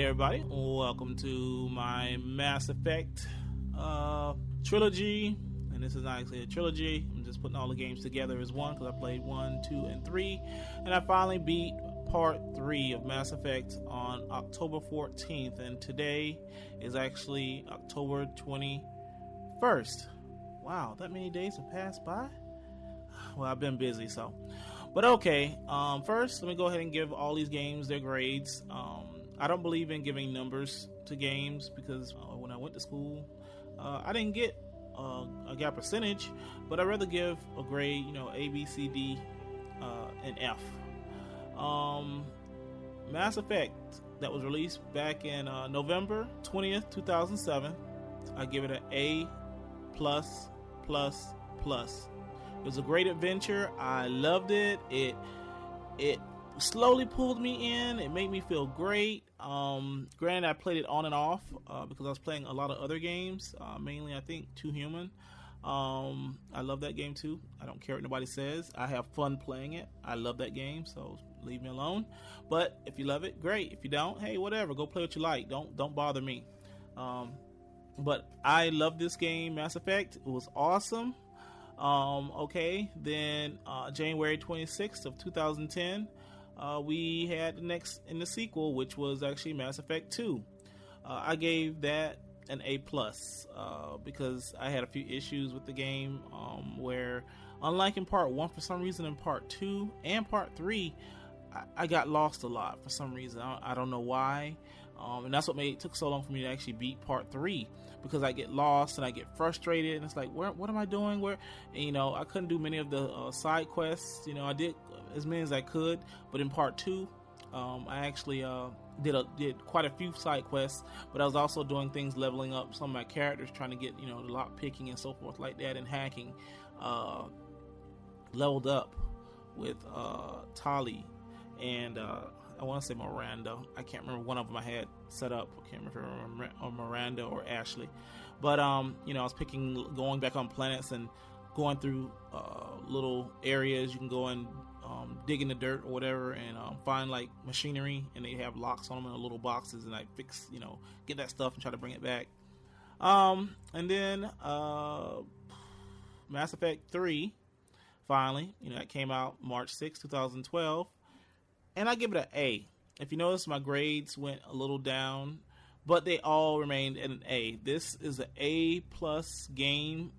everybody, welcome to my Mass Effect trilogy. And this is not actually a trilogy, I'm just putting all the games together as one because I played 1, 2, and 3. And I finally beat part 3 of Mass Effect on October 14th. And today is actually October 21st. Wow, that many days have passed by? Well, I've been busy, so. But okay, first, let me go ahead and give all these games their grades. I don't believe in giving numbers to games because when I went to school, I didn't get a gap percentage, but I'd rather give a grade, A, B, C, D, and F. Mass Effect, that was released back in November 20th, 2007. I give it an A+++. It was a great adventure. I loved it. It slowly pulled me in. It made me feel great. Granted, I played it on and off because I was playing a lot of other games, mainly I think Too Human. I love that game too. I don't care what nobody says. I have fun playing it. I love that game, so leave me alone. But if you love it, great. If you don't, hey, whatever. Go play what you like. Don't bother me. But I love this game, Mass Effect. It was awesome. Okay, then January 26th of 2010, we had the next in the sequel, which was actually Mass Effect 2. I gave that an A+, because I had a few issues with the game, where unlike in part 1, for some reason in part 2 and part 3, I got lost a lot for some reason. I don't know why. And that's what made it took so long for me to actually beat part 3, because I get lost and I get frustrated and it's like, what am I doing? And, I couldn't do many of the side quests. I did as many as I could, but in part 2, I actually did quite a few side quests, but I was also doing things leveling up some of my characters, trying to get the lock picking and so forth like that, and hacking. Leveled up with Tali and I want to say Miranda. I can't remember one of them I had set up. I can't remember Miranda or Ashley. But, I was going back on planets and going through little areas. You can go and dig in the dirt or whatever and find like machinery, and they have locks on them in the little boxes, and I fix, get that stuff and try to bring it back. And then Mass Effect 3, finally, that came out March 6, 2012. And I give it an A. If you notice, my grades went a little down, but they all remained at an A. This is an A+ game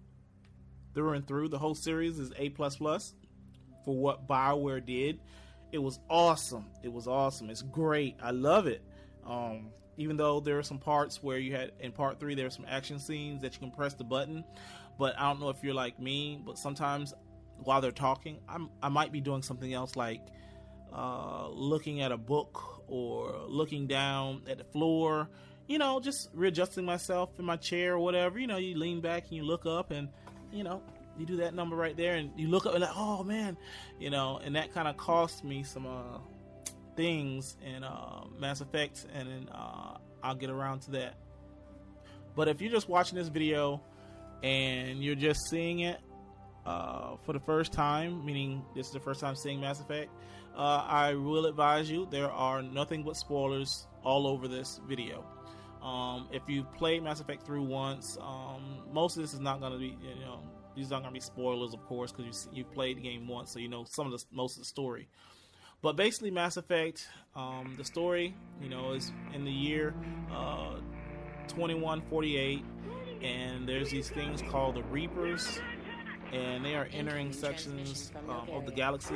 through and through. The whole series is A++ for what BioWare did. It was awesome. It's great. I love it. Even though there are some parts where you had, in part 3, there are some action scenes that you can press the button. But I don't know if you're like me, but sometimes while they're talking, I might be doing something else, like looking at a book or looking down at the floor, just readjusting myself in my chair or whatever. You lean back and you look up and, you do that number right there and you look up and like, oh man, and that kind of cost me some things in Mass Effect, and then I'll get around to that. But if you're just watching this video and you're just seeing it for the first time, meaning this is the first time seeing Mass Effect, I will advise you there are nothing but spoilers all over this video. If you've played Mass Effect through once, most of this is not going to be, these aren't going to be spoilers, of course, because you've played the game once, so you know most of the story. But basically, Mass Effect, the story, is in the year 2148, and there's these things called the Reapers, and they are entering sections of the galaxy,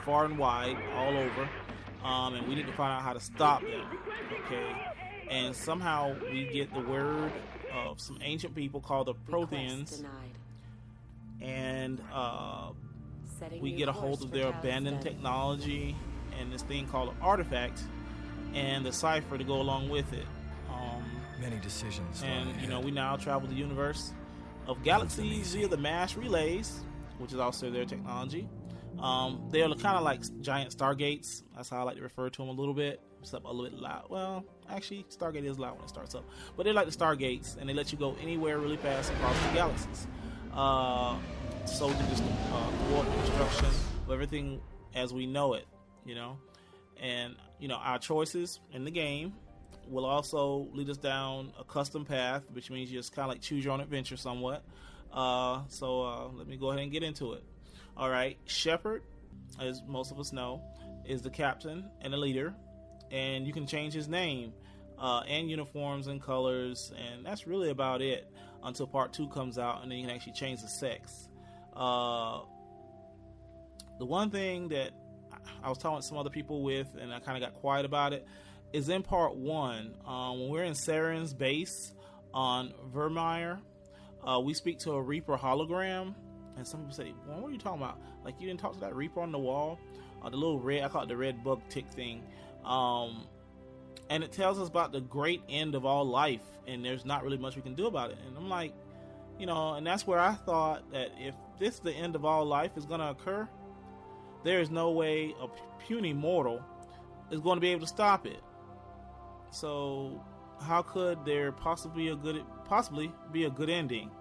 far and wide, all over, and we need to find out how to stop them, okay? And somehow we get the word of some ancient people called the Protheans, and we get a hold of their abandoned technology and this thing called an artifact and the cipher to go along with it. Many decisions. And we now travel the universe of galaxies via the mass relays, which is also their technology. They are kind of like giant stargates. That's how I like to refer to them a little bit. Except a little bit loud. Well, actually, Stargate is loud when it starts up. But they're like the stargates, and they let you go anywhere really fast across the galaxies. So you can just thwart the destruction of everything as we know it, And, our choices in the game will also lead us down a custom path, which means you just kind of like choose your own adventure somewhat. So let me go ahead and get into it. All right, Shepard, as most of us know, is the captain and the leader, and you can change his name and uniforms and colors, and that's really about it until part 2 comes out, and then you can actually change the sex. The one thing that I was talking to some other people with, and I kind of got quiet about it, is in part 1, when we're in Saren's base on Vermeer, we speak to a Reaper hologram, and some people say, well, what are you talking about? Like, you didn't talk to that Reaper on the wall? The little red, I call it the red bug tick thing. And it tells us about the great end of all life, and there's not really much we can do about it. And I'm like, and that's where I thought that if this the end of all life is going to occur, there is no way a puny mortal is going to be able to stop it. So how could there possibly be a good ending?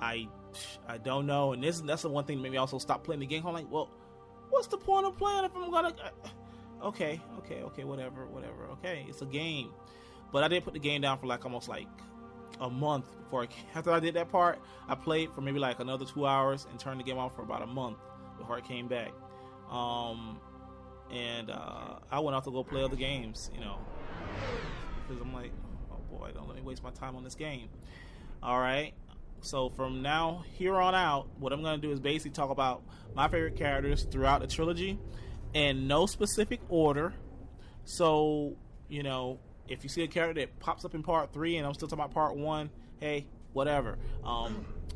I don't know, and that's the one thing that made me also stop playing the game. I'm like, well, what's the point of playing if I'm gonna? Okay, whatever. Okay, it's a game, but I did put the game down for like almost like a month before. After I did that part, I played for maybe like another 2 hours and turned the game off for about a month before I came back. And I went off to go play other games, because I'm like, oh boy, don't let me waste my time on this game. All right. So from now here on out, what I'm going to do is basically talk about my favorite characters throughout the trilogy in no specific order. So, if you see a character that pops up in part 3 and I'm still talking about part 1, hey, whatever.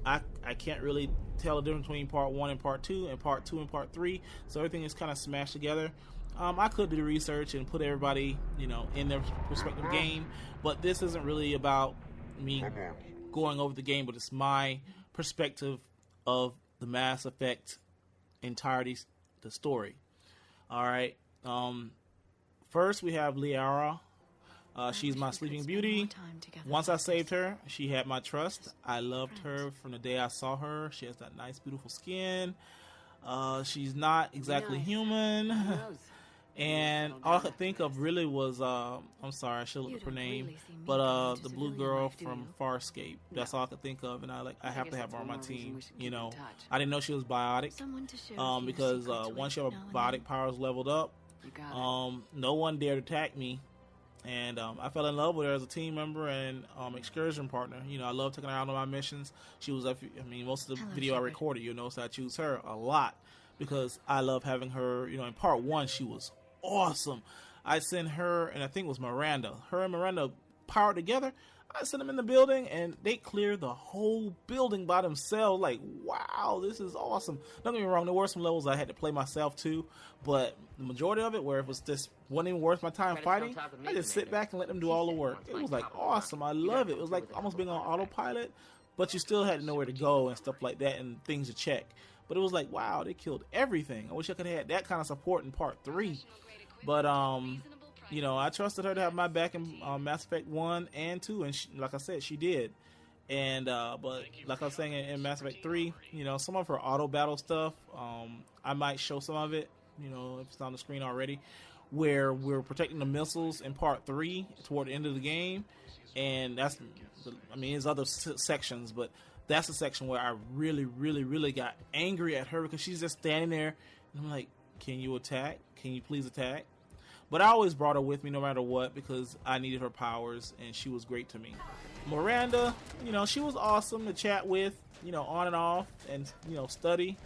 I can't really tell the difference between part 1 and part 2 and part 2 and part 3. So everything is kind of smashed together. I could do the research and put everybody, in their respective game, but this isn't really about me going over the game, but it's my perspective of the Mass Effect entirety, the story. All right. First, we have Liara. She's my sleeping beauty. Once I saved her, she had my trust. I loved her from the day I saw her. She has that nice, beautiful skin. She's not exactly human. And all I could think of really was, I'm sorry, I should look up her name, but the blue girl from Farscape. That's all I could think of, and I have to have her on my team. I didn't know she was biotic, because once your biotic powers leveled up, no one dared attack me. And I fell in love with her as a team member and excursion partner. I love taking her out on my missions. She was, most of the video I recorded, you'll notice I choose her a lot because I love having her. In part 1, she was awesome. I sent her, and I think it was Miranda. Her and Miranda powered together. I sent them in the building, and they cleared the whole building by themselves. Like, wow, this is awesome. Don't get me wrong, there were some levels I had to play myself too, but the majority of it, where it was just wasn't even worth my time fighting, I just sit back and let them do all the work. It was like awesome. I love it. It was like almost being on autopilot, but you still had to know where to go and stuff like that and things to check. But it was like, wow, they killed everything. I wish I could have had that kind of support in part 3. But I trusted her to have my back in Mass Effect 1 and 2, and like I said, she did. And but like I was saying in Mass Effect 3, some of her auto battle stuff, I might show some of it, if it's on the screen already, where we're protecting the missiles in part 3 toward the end of the game, and that's, there's other sections, but that's the section where I really, really, really got angry at her because she's just standing there, and I'm like, can you attack? Can you please attack? But I always brought her with me no matter what because I needed her powers, and she was great to me. Miranda, she was awesome to chat with, on and off, and, study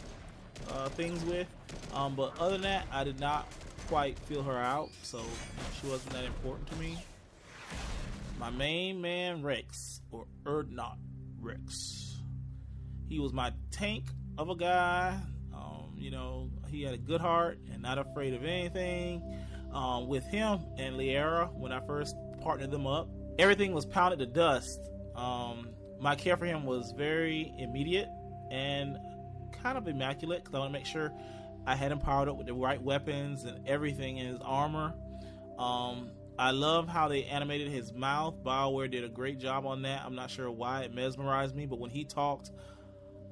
things with. But other than that, I did not quite feel her out, so she wasn't that important to me. My main man, Rex, or Urdnot Rex. He was my tank of a guy. He had a good heart and not afraid of anything. With him and Liara, when I first partnered them up, everything was pounded to dust. My care for him was very immediate and kind of immaculate because I want to make sure I had him powered up with the right weapons and everything in his armor. I love how they animated his mouth. BioWare did a great job on that. I'm not sure why it mesmerized me, but when he talked,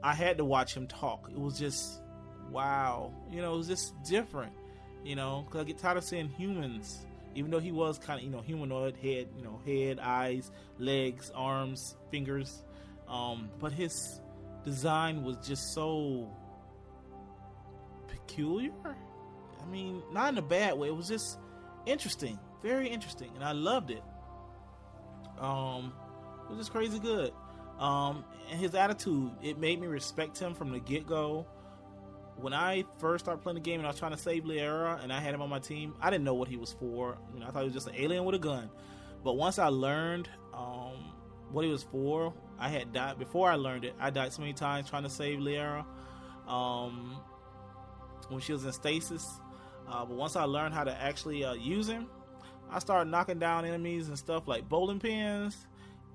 I had to watch him talk. It was just, wow. It was just different. Because I get tired of seeing humans, Even though he was kind of, humanoid, head, eyes, legs, arms, fingers. But his design was just so peculiar. I mean, not in a bad way. It was just interesting, very interesting, and I loved it. It was just crazy good. And his attitude, it made me respect him from the get-go. When I first started playing the game and I was trying to save Liara and I had him on my team, I didn't know what he was for. I thought he was just an alien with a gun. But once I learned what he was for, I had died. Before I learned it, I died so many times trying to save Liara when she was in stasis. But once I learned how to actually use him, I started knocking down enemies and stuff like bowling pins.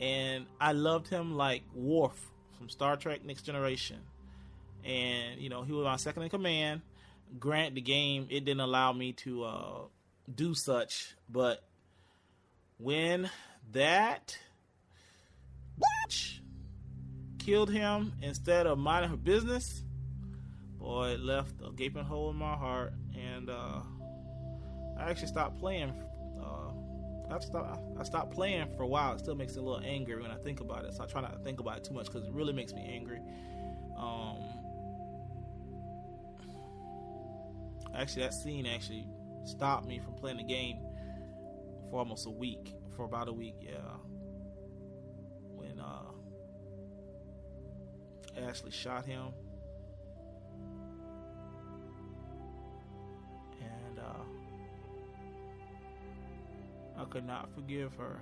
And I loved him like Worf from Star Trek Next Generation. And, he was my second in command. Grant, the game, it didn't allow me to do such. But when that bitch killed him instead of minding her business, boy, it left a gaping hole in my heart. And I actually stopped playing. I stopped playing for a while. It still makes me a little angry when I think about it. So I try not to think about it too much because it really makes me angry. Actually, that scene actually stopped me from playing the game for almost a week. For about a week, yeah. When Ashley shot him. And I could not forgive her.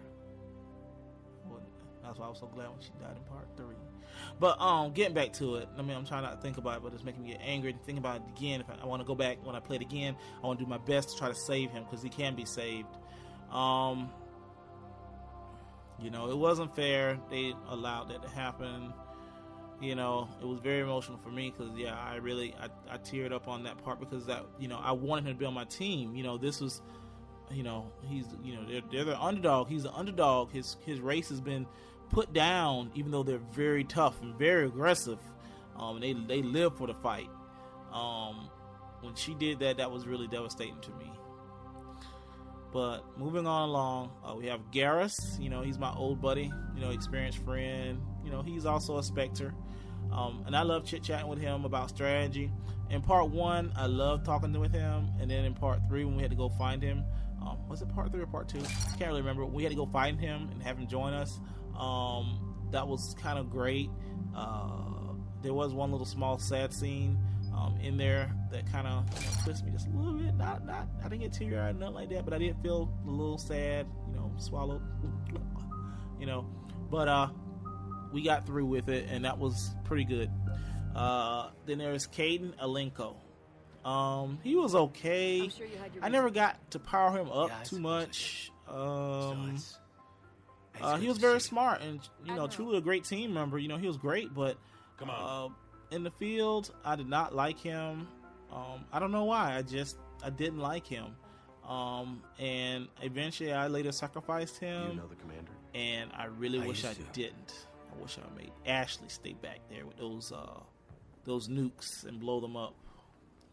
Well, that's why I was so glad when she died in part 3. But getting back to it, I'm trying not to think about it, but it's making me get angry and think about it again. If I want to go back when I play it again, I want to do my best to try to save him because he can be saved. It wasn't fair. They allowed that to happen. It was very emotional for me because I teared up on that part because that I wanted him to be on my team. This was. He's they're the underdog. He's the underdog. His race has been put down, even though they're very tough and very aggressive. They live for the fight. When she did that, that was really devastating to me. But moving on along, we have Garrus. He's my old buddy. Experienced friend. He's also a Spectre. And I love chit-chatting with him about strategy. In part 1, I loved talking with him. And then in part 3, when we had to go find him, was it part 3 or part 2? I can't really remember. We had to go find him and have him join us. That was kind of great. There was one little small sad scene in there that kind of twisted me just a little bit. Not I didn't get teary-eyed or nothing like that, but I did feel a little sad, swallowed, But we got through with it, and that was pretty good. Then there's Caden Alenko. He was okay. Sure I never got to power him up too much. He was very smart and truly a great team member. He was great, but in the field, I did not like him. I don't know why. I didn't like him. And eventually, I later sacrificed him. The commander. And I really wish I didn't. I wish I made Ashley stay back there with those nukes and blow them up.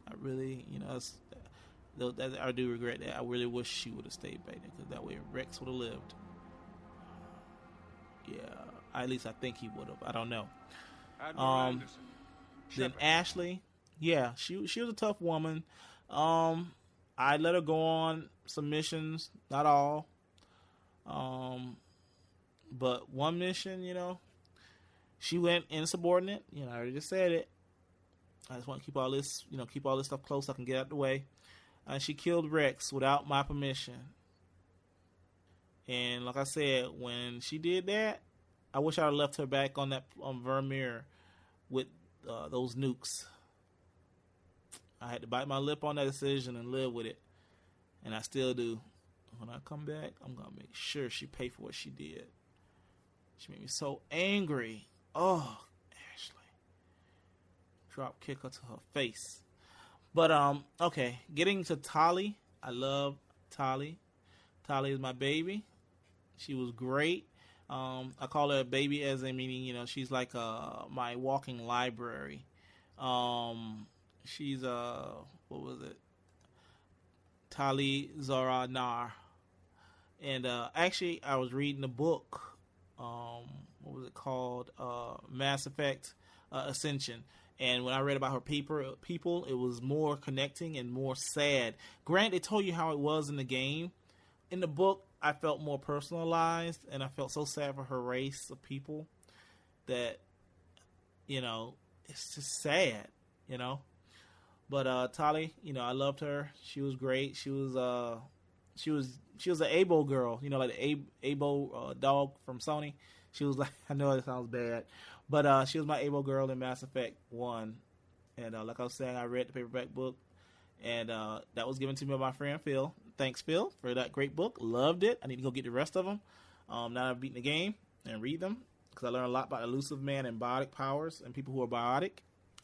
I really, I do regret that. I really wish she would have stayed back there because that way Rex would have lived. Yeah, at least I think he would have. I don't know. Then Ashley, yeah, she was a tough woman. I let her go on some missions, not all. But one mission, she went insubordinate. I already just said it. I just want to keep all this stuff close so I can get out of the way. And she killed Rex without my permission. And like I said, when she did that, I wish I had left her back on Vermeer with those nukes. I had to bite my lip on that decision and live with it. And I still do. When I come back, I'm going to make sure she paid for what she did. She made me so angry. Oh, Ashley. Drop kick her to her face. But, okay. Getting to Tali. I love Tali. Tali is my baby. She was great. I call her a baby as a meaning, she's like my walking library. She's, what was it? Tali Zora Nar. And actually, I was reading the book. What was it called? Mass Effect Ascension. And when I read about her people, it was more connecting and more sad. Granted, they told you how it was in the game. In the book, I felt more personalized, and I felt so sad for her race of people that, it's just sad, But Tali, I loved her. She was great. She was an Abo girl, like the Abo dog from Sony. She was like, I know it sounds bad, but she was my Abo girl in Mass Effect 1. And like I was saying, I read the paperback book, and that was given to me by my friend Phil. Thanks, Phil, for that great book. Loved it. I need to go get the rest of them now that I've beaten the game and read them, because I learned a lot about elusive man and biotic powers and people who are biotic.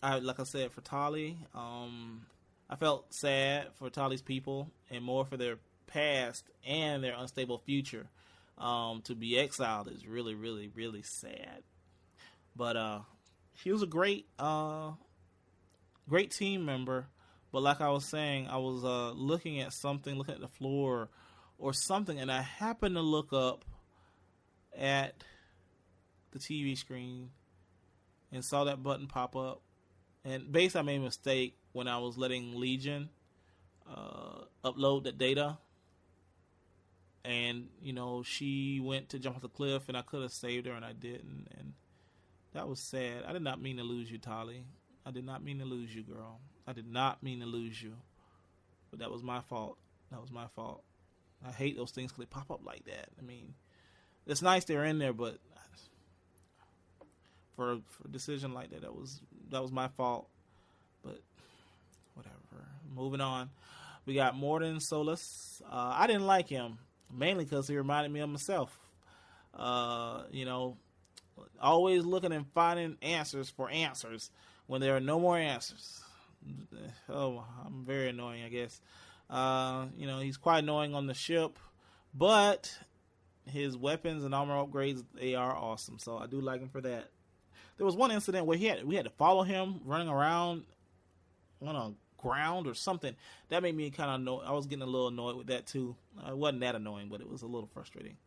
Like I said, for Tali, I felt sad for Tali's people and more for their past and their unstable future. To be exiled is really, really, really sad. But he was a great team member. But like I was saying, I was looking at the floor or something, and I happened to look up at the TV screen and saw that button pop up. And basically, I made a mistake when I was letting Legion upload the data. And, she went to jump off the cliff, and I could have saved her, and I didn't. And that was sad. I did not mean to lose you, Tali. I did not mean to lose you, girl. I did not mean to lose you. But that was my fault. I hate those things because they pop up like that. I mean, it's nice they're in there, but for a decision like that, that was my fault. But whatever. Moving on. We got Morden Solus. I didn't like him, mainly because he reminded me of myself. Always looking and finding answers for answers when there are no more answers. Oh, I'm very annoying, I guess. He's quite annoying on the ship, but his weapons and armor upgrades, they are awesome. So I do like him for that. There was one incident where we had to follow him running around on a ground or something. That made me kind of annoyed. I was getting a little annoyed with that too. It wasn't that annoying, but it was a little frustrating.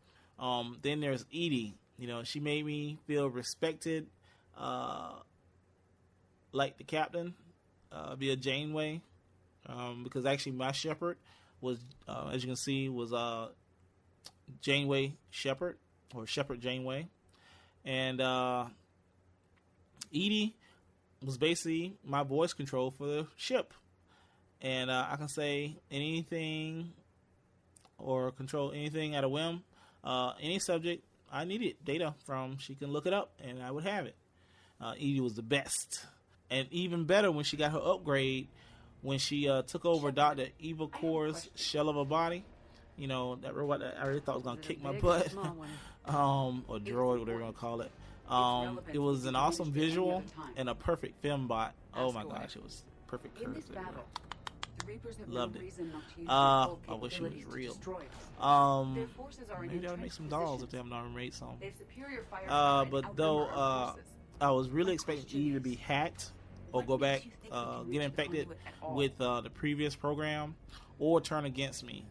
Then there's Edie. She made me feel respected, like the captain, via Janeway, because actually my Shepherd was, as you can see, was Janeway Shepherd, or Shepherd Janeway. And Edie was basically my voice control for the ship. And I can say anything or control anything at a whim. Any subject I needed data from, she can look it up and I would have it. Edie was the best. And even better when she got her upgrade, when she took over Dr. Eva Core's shell of a body. That robot that I really thought was going to kick my butt. Or droid, whatever you want to call it. It was an awesome visual and a perfect fembot. Oh my gosh, it was perfect curve. Loved it. I wish it was real. Maybe they would make some dolls if they haven't already made some. But though I was really expecting Edie to be hacked or go back, get infected with the previous program, or turn against me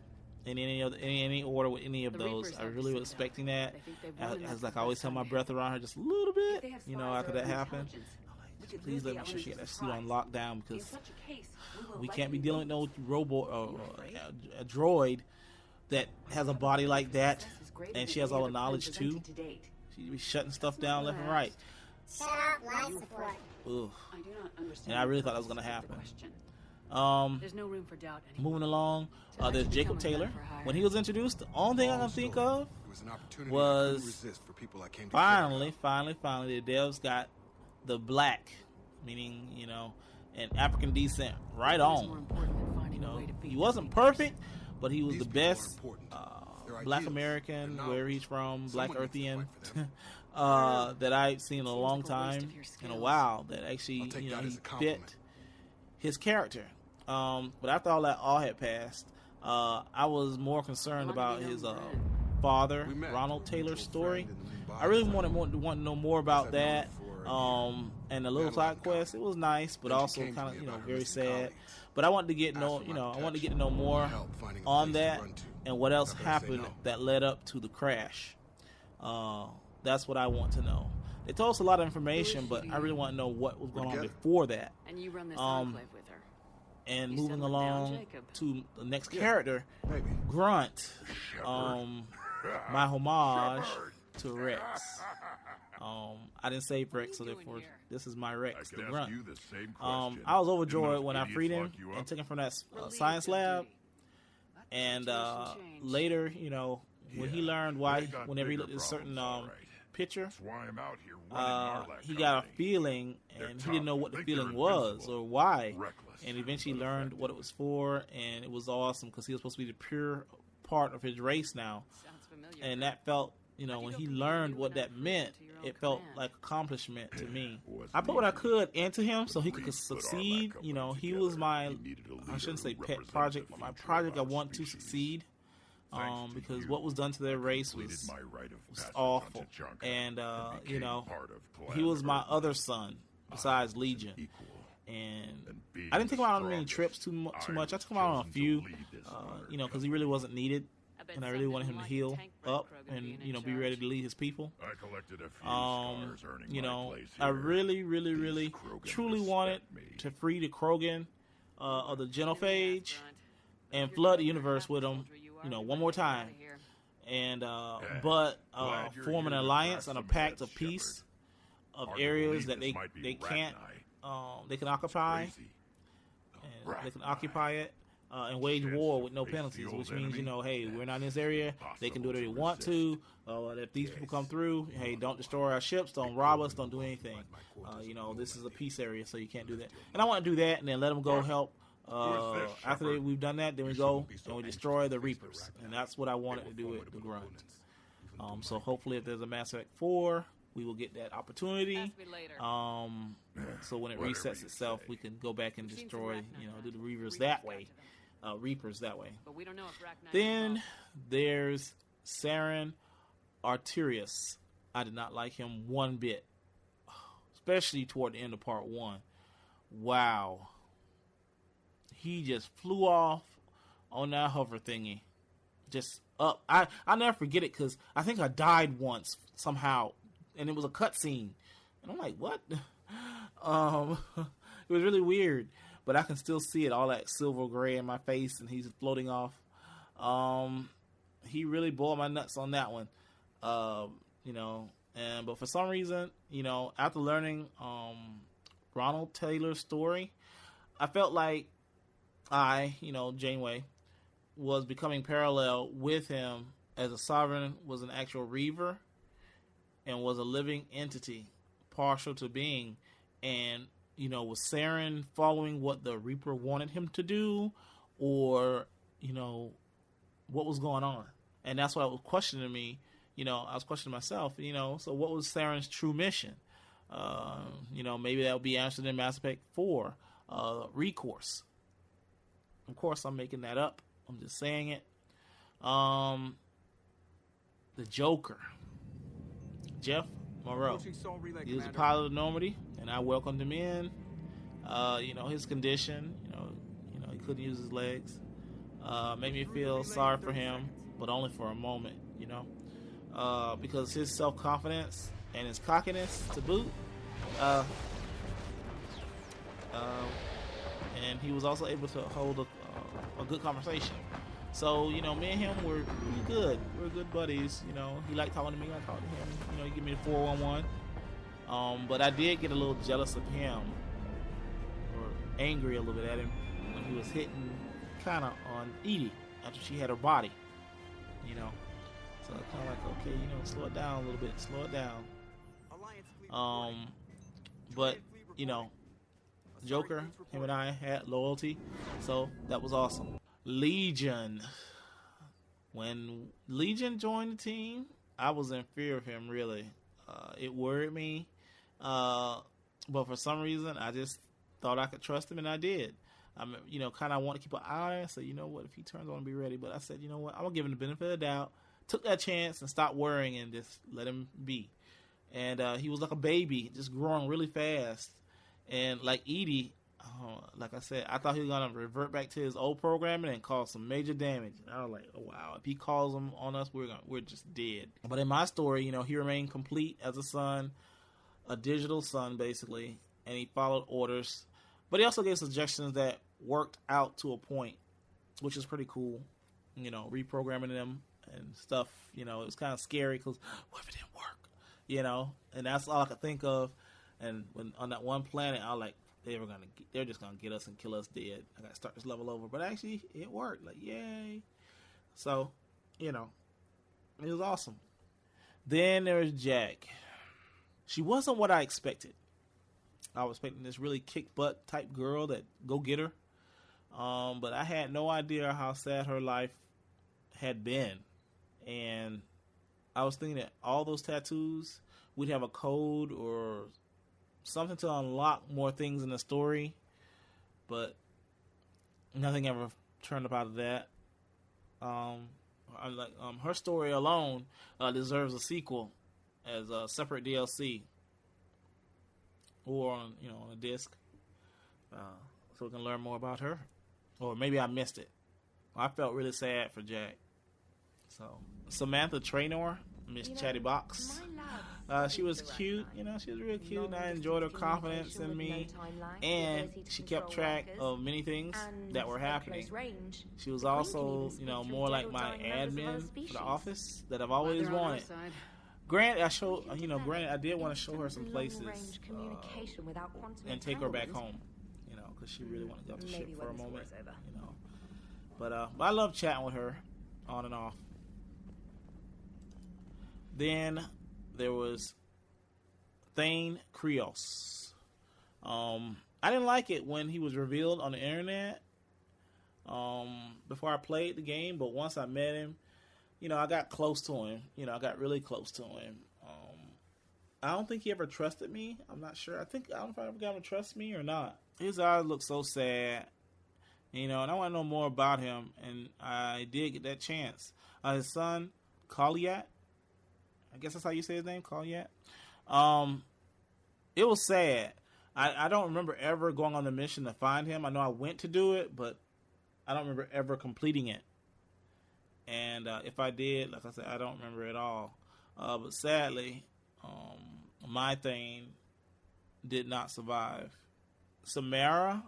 in any order with any of those. I really was expecting that. I was like, I always held my breath around her just a little bit, after that happened. I'm like, please let me sure she get that suit on lockdown, because we can't be dealing with no robot or a droid that has a body like that, and she has all the knowledge too. She'd be shutting stuff down left and right. Shut up, life support. Ugh. And I really thought that was going to happen. There's no room for doubt moving along, there's Jacob Taylor. When he was introduced, the only thing I can think of was finally, the devs got the black, meaning, an African descent right on. He wasn't perfect, but he was the best black American, where he's from, black Earthian, that I've seen in a long time, in a while, that actually, he fit his character. But after all that had passed, I was more concerned about his father, Ronald Taylor's story. I really want to know more about that. And the little side quest, it was nice, but also kind of, very sad. But I wanted to get to know more on that and what else happened that led up to the crash. That's what I want to know. They told us a lot of information, but I really want to know what was going on before that. And you run this enclave with her. And moving along to the next character, Grunt. My homage to Rex. I didn't save Rex, so therefore this is my Rex, the Grunt. I was overjoyed when I freed him and took him from that science lab. And later, when he learned why, whenever he looked at a certain picture, he got a feeling, and he didn't know what the feeling was or why. And eventually learned what it was for, and it was awesome because he was supposed to be the pure part of his race now. And that felt, when he learned what that meant, it felt like accomplishment to me. I put what I could into him so he could succeed. He was my, I shouldn't say pet project, but my project I want to succeed. Because what was done to their race was awful. And, he was my other son besides Legion. And I didn't take him out on any trips too much. I took him out on a few, because he really wasn't needed. And I really wanted him to heal up and, be ready to lead his people. I really, really, really, truly wanted to free the Krogan of the Genophage and flood the universe with them, one more time. And, but form an alliance and a pact of peace of areas that they can't, they can occupy, and they can occupy it. And wage war with no penalties, which means, hey, we're not in this area. They can do whatever they want to. If these people come through, hey, don't destroy our ships, don't rob us, don't do anything. This is a peace area, so you can't do that. And I want to do that and then let them go help. After we've done that, then we go and we destroy the Reapers. And that's what I wanted to do with the Grunt. So hopefully if there's a Mass Effect 4, we will get that opportunity. So when it resets itself, we can go back and destroy, do the Reapers that way. But we don't know if then there's Saren Arterius. I did not like him one bit, especially toward the end of part 1. Wow. He just flew off on that hover thingy. Just up. I'll never forget it because I think I died once somehow, and it was a cutscene. And I'm like, what? It was really weird. But I can still see it, all that silver gray in my face, and he's floating off. He really boiled my nuts on that one. But for some reason, after learning Ronald Taylor's story, I felt like Janeway, was becoming parallel with him as a Sovereign was an actual Reaver and was a living entity, partial to being, and was Saren following what the Reaper wanted him to do, or what was going on? And that's what was questioning me. I was questioning myself. So what was Saren's true mission? Maybe that would be answered in Mass Effect 4, Recourse. Of course, I'm making that up. I'm just saying it. The Joker, Jeff Moreau. He was a pilot of Normandy, and I welcomed him in. His condition, he couldn't use his legs. Made me feel sorry for him, but only for a moment, because his self-confidence and his cockiness to boot. And he was also able to hold a good conversation. So, me and him were pretty good. We were good buddies. He liked talking to me. I talked to him. He gave me the 411. But I did get a little jealous of him, or angry a little bit at him when he was hitting kind of on Edie after she had her body. So kind of like, okay, slow it down a little bit. Slow it down. But Joker, him and I had loyalty, so that was awesome. Legion. When Legion joined the team, I was in fear of him, really. It worried me, but for some reason, I just thought I could trust him, and I did. Kind of want to keep an eye on it. So, what, if he turns on, be ready. But I said, what, I'm going to give him the benefit of the doubt. Took that chance and stopped worrying and just let him be. And he was like a baby, just growing really fast. And like Edie, like I said, I thought he was gonna revert back to his old programming and cause some major damage. And I was like, oh wow, if he calls them on us, we're just dead. But in my story, he remained complete as a son, a digital son basically, and he followed orders. But he also gave suggestions that worked out to a point, which is pretty cool. Reprogramming them and stuff. It was kind of scary because what if it didn't work? And that's all I could think of. And when on that one planet, I was like, they're just gonna get us and kill us dead. I gotta start this level over. But actually, it worked. Like, yay! So, it was awesome. Then there was Jack. She wasn't what I expected. I was expecting this really kick butt type girl that go get her. But I had no idea how sad her life had been. And I was thinking that all those tattoos, we'd have a code or something to unlock more things in the story, but nothing ever turned up out of that. Her story alone deserves a sequel as a separate DLC or on a disc, so we can learn more about her. Or maybe I missed it. I felt really sad for Jack. So Samantha Traynor, Miss Chatty Box. She was cute, she was real cute, and I enjoyed her confidence in me, and she kept track of many things that were happening. She was also, more like my admin for the office that I've always wanted. Granted, I did want to show her some places and take her back home, because she really wanted to get off the ship for a moment, But I love chatting with her on and off. Then there was Thane Krios. I didn't like it when he was revealed on the internet before I played the game, but once I met him, I got close to him. I got really close to him. I don't think he ever trusted me. I'm not sure. I don't know if I ever got him to trust me or not. His eyes look so sad, and I want to know more about him, and I did get that chance. His son, Kaliat, I guess that's how you say his name, Kaliat. It was sad. I don't remember ever going on the mission to find him. I know I went to do it, but I don't remember ever completing it. And if I did, like I said, I don't remember at all. But sadly, my thing did not survive. Samara,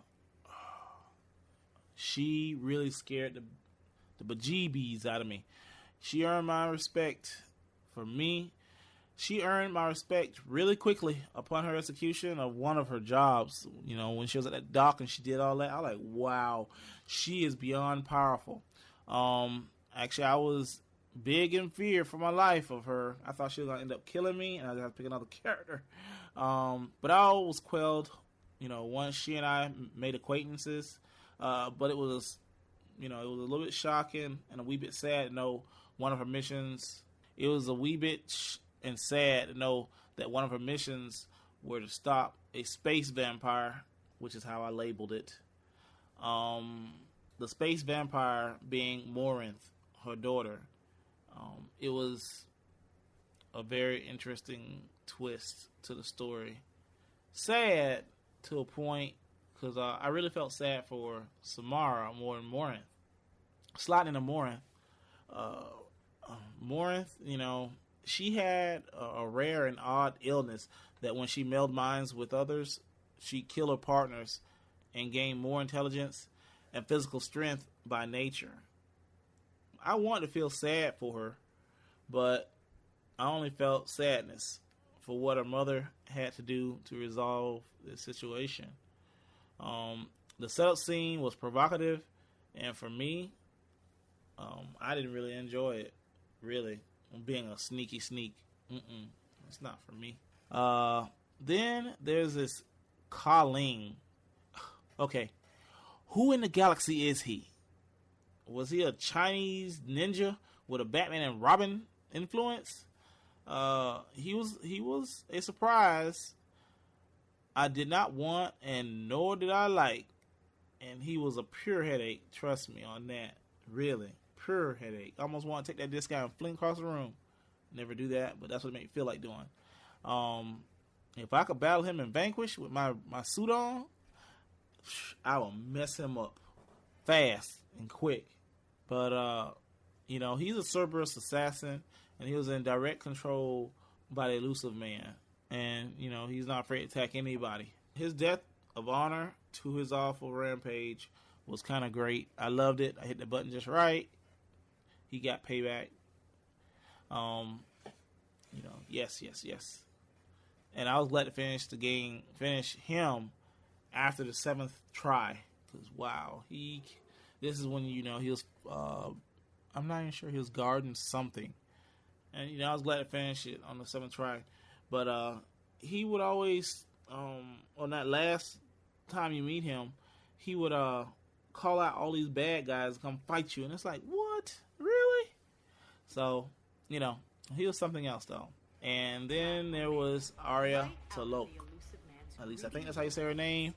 she really scared the bejeebies out of me. She earned my respect. For me, she earned my respect really quickly upon her execution of one of her jobs. When she was at that dock and she did all that, I was like, wow, she is beyond powerful. Actually, I was big in fear for my life of her. I thought she was going to end up killing me, and I'd have to pick another character. But I was quelled, once she and I made acquaintances. But it was, it was a little bit shocking and a wee bit sad to know one of her missions. It was a wee bit and sad to know that one of her missions were to stop a space vampire, which is how I labeled it. The space vampire being Morinth, her daughter. It was a very interesting twist to the story. Sad to a point, because I really felt sad for Samara more than Morinth. Sliding into Morinth. Morinth, she had a rare and odd illness that when she melded minds with others, she'd kill her partners and gain more intelligence and physical strength by nature. I wanted to feel sad for her, but I only felt sadness for what her mother had to do to resolve this situation. The setup scene was provocative, and for me, I didn't really enjoy it. Really, being a sneaky sneak, it's not for me. Then there's this Colleen. Okay, who in the galaxy is he? Was he a Chinese ninja with a Batman and Robin influence? He was a surprise I did not want, and nor did I like. And he was a pure headache. Trust me on that. Really. Pure headache. I almost want to take that disc out and fling across the room. Never do that, but that's what it made me feel like doing. If I could battle him in Vanquish with my suit on, I will mess him up fast and quick. But you know, he's a Cerberus assassin, and he was in direct control by the elusive man. And you know, he's not afraid to attack anybody. His death of honor to his awful rampage was kind of great. I loved it. I hit the button just right. He got payback. You know, yes. And I was glad to finish the game, finish him after the 7th try. Because, wow, this is when, you know, he was, I'm not even sure, he was guarding something. And, you know, I was glad to finish it on the 7th try. But he would always, on that last time you meet him, he would call out all these bad guys to come fight you. And it's like, what? Really? So, you know, he was something else, though. And then there was Arya Tolok. At least I think that's how you say her name.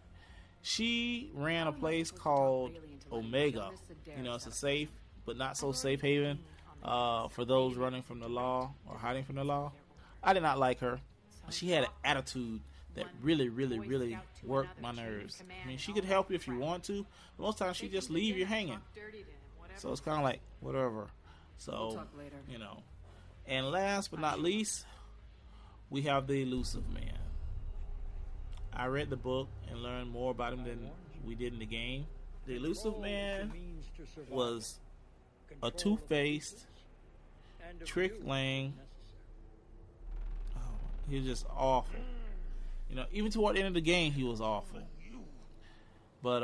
She ran a place called Omega. You know, it's a safe, but not so safe haven for those running from the law or hiding from the law. I did not like her. She had an attitude that really worked my nerves. I mean, she could help you if you want to, but most times she just leave you hanging. So it's kind of like, whatever. So, you know. And last but not least, we have the elusive man. I read the book and learned more about him than we did in the game. The elusive man was a two-faced, trick-laying. Oh, he was just awful. You know, even toward the end of the game, he was awful. But,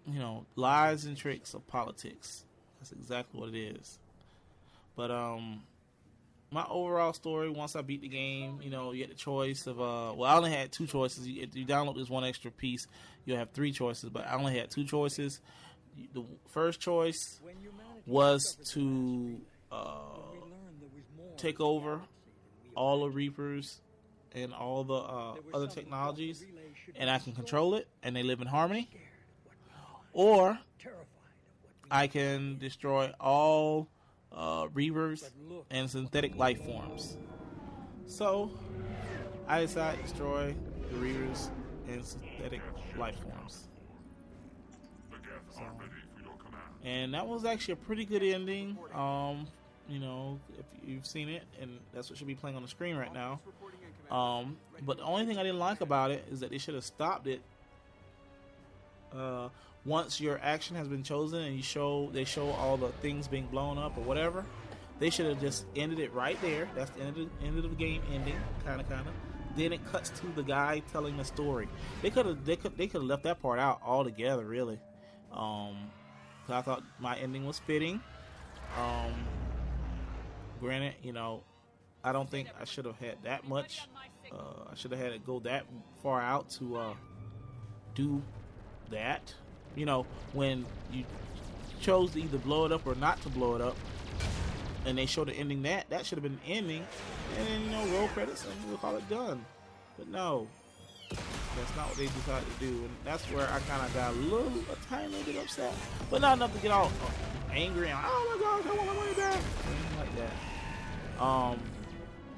you know, lies and tricks of politics. That's exactly what it is. But, my overall story, once I beat the game, you know, you get the choice of, well, I only had 2 choices. If you download this one extra piece, you'll have 3 choices, but I only had 2 choices. The first choice was to take over all the Reapers and all the other technologies, and I can control it, and they live in harmony. Or I can destroy all Reavers and synthetic life forms. So I decided to destroy the Reavers and synthetic life forms. So, and that was actually a pretty good ending. You know, if you've seen it, and that's what should be playing on the screen right now. But the only thing I didn't like about it is that they should have stopped it once your action has been chosen and they show all the things being blown up or whatever. They should have just ended it right there. That's the end of the game ending, kind of. Then it cuts to the guy telling the story. They could have left that part out altogether, really. 'Cause I thought my ending was fitting. Granted, you know, I don't think I should have had that much. I should have had it go that far out to do that. You know, when you chose to either blow it up or not to blow it up, and they showed the ending, that should have been the ending, and then, you know, roll credits and we'll call it done. But no, that's not what they decided to do, and that's where I kind of got a tiny little bit upset, but not enough to get all angry and, oh my gosh, I want my money back, anything like that.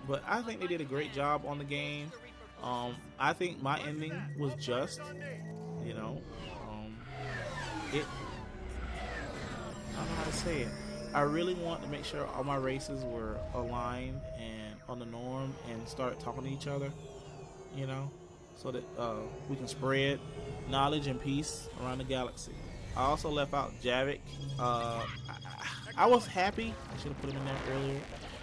But I think they did a great job on the game. I think my ending was just, you know, I don't know how to say it. I really want to make sure all my races were aligned and on the norm and start talking to each other, you know, so that we can spread knowledge and peace around the galaxy. I also left out Javik. I was happy. I should have put him in there earlier.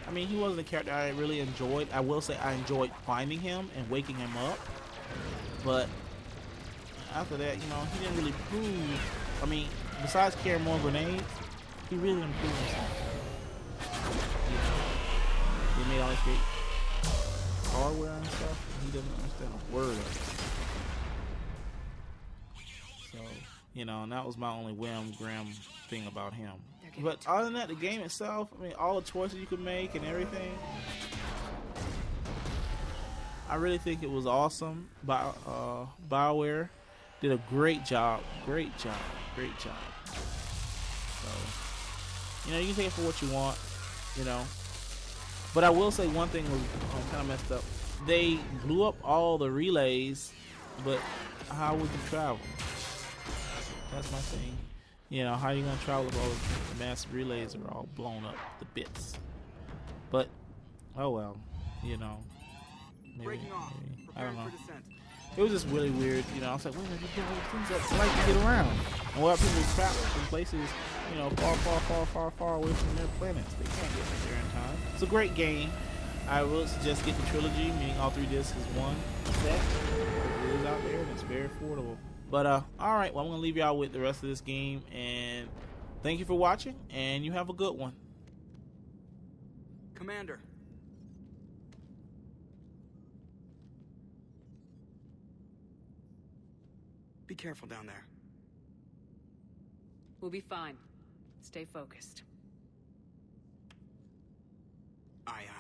I mean, he wasn't a character I really enjoyed. I will say I enjoyed finding him and waking him up. But after that, you know, he didn't really prove. I mean, besides carrying more grenades, he really didn't prove himself. You know, he made all this great hardware and stuff, and he doesn't understand a word of it. So, you know, and that was my only grim thing about him. But other than that, the game itself, I mean, all the choices you could make and everything, I really think it was awesome. BioWare did a great job. So, you know, you can take it for what you want, you know. But I will say one thing was kind of messed up. They blew up all the relays, but how would you travel? That's my thing. You know, how are you gonna travel if all the massive relays are all blown up to bits? But oh well, you know. Maybe I don't know. It was just really weird, you know. I was like, wait, you get all these things that like to get around, and what people trapped in places, you know, far away from their planets. They can't get there in time. It's a great game. I would suggest get the trilogy, meaning all 3 discs is one set. It is out there and it's very affordable. But all right, well, I'm gonna leave y'all with the rest of this game, and thank you for watching, and you have a good one. Commander. Be careful down there. We'll be fine. Stay focused. Aye, aye.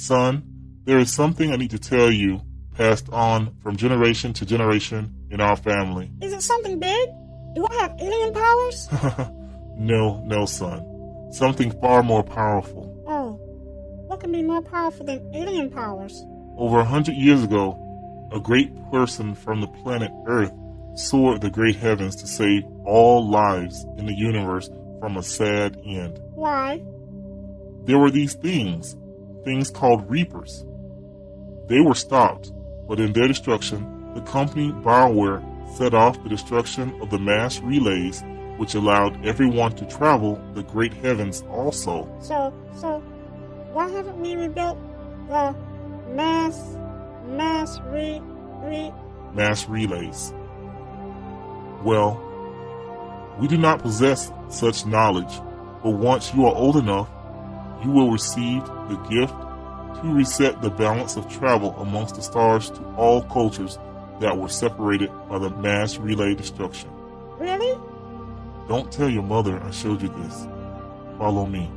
Son, there is something I need to tell you, passed on from generation to generation in our family. Is it something big? Do I have alien powers? No, son. Something far more powerful. Oh, what can be more powerful than alien powers? Over 100 years ago, a great person from the planet Earth soared the great heavens to save all lives in the universe from a sad end. Why? There were these things called Reapers. They were stopped, but in their destruction, the company BioWare set off the destruction of the mass relays, which allowed everyone to travel the great heavens also. So, why haven't we rebuilt the mass relays? Well, we do not possess such knowledge, but once you are old enough, you will receive the gift to reset the balance of travel amongst the stars to all cultures that were separated by the mass relay destruction. Really? Don't tell your mother I showed you this. Follow me.